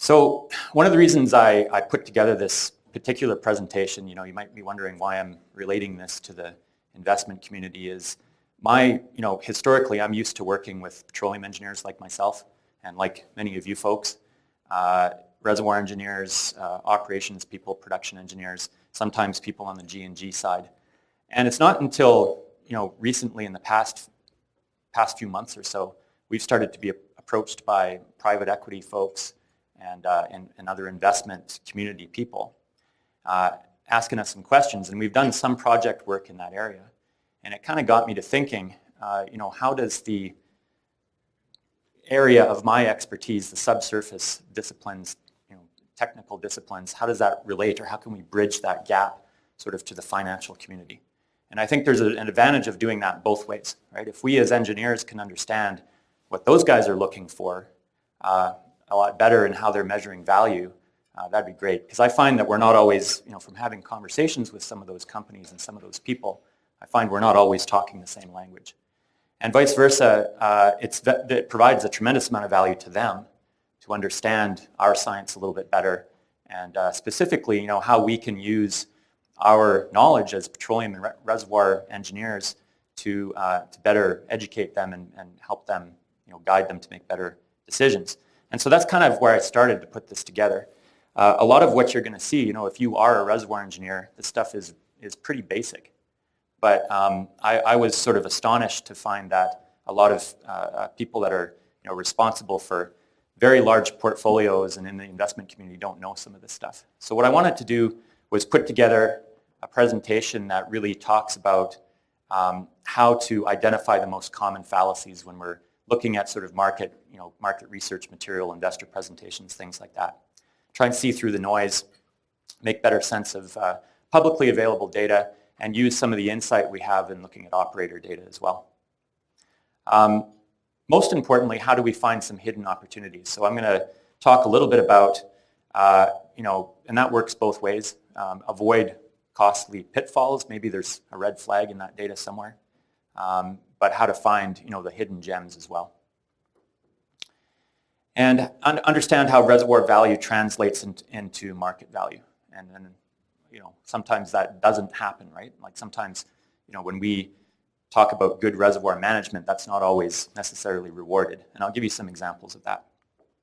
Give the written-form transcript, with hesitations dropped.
So one of the reasons I put together this particular presentation, you might be wondering why I'm relating this to the investment community, is historically I'm used to working with petroleum engineers like myself and like many of you folks, reservoir engineers, operations people, production engineers, sometimes people on the G&G side. And it's not until recently in the past few months or so, we've started to be approached by private equity folks and other investment community people asking us some questions. And we've done some project work in that area. And it kind of got me to thinking, how does the area of my expertise, the subsurface disciplines, technical disciplines, how does that relate, or how can we bridge that gap sort of to the financial community? And I think there's an advantage of doing that both ways, right? If we as engineers can understand what those guys are looking for a lot better in how they're measuring value, that'd be great. Because I find that we're not always, from having conversations with some of those companies and some of those people, I find we're not always talking the same language. And vice versa, it provides a tremendous amount of value to them to understand our science a little bit better, and specifically, how we can use our knowledge as petroleum and reservoir engineers to better educate them and help them, guide them to make better decisions. And so that's kind of where I started to put this together. A lot of what you're going to see, if you are a reservoir engineer, this stuff is pretty basic. But I was sort of astonished to find that a lot of people that are responsible for very large portfolios and in the investment community don't know some of this stuff. So what I wanted to do was put together a presentation that really talks about how to identify the most common fallacies when we're looking at sort of market research material, investor presentations, things like that. Try and see through the noise, make better sense of publicly available data, and use some of the insight we have in looking at operator data as well. Most importantly, how do we find some hidden opportunities? So I'm going to talk a little bit about, and that works both ways. Avoid costly pitfalls. Maybe there's a red flag in that data somewhere. But how to find, the hidden gems as well. And understand how reservoir value translates into market value. And then, sometimes that doesn't happen, right? Like sometimes, when we talk about good reservoir management, that's not always necessarily rewarded. And I'll give you some examples of that.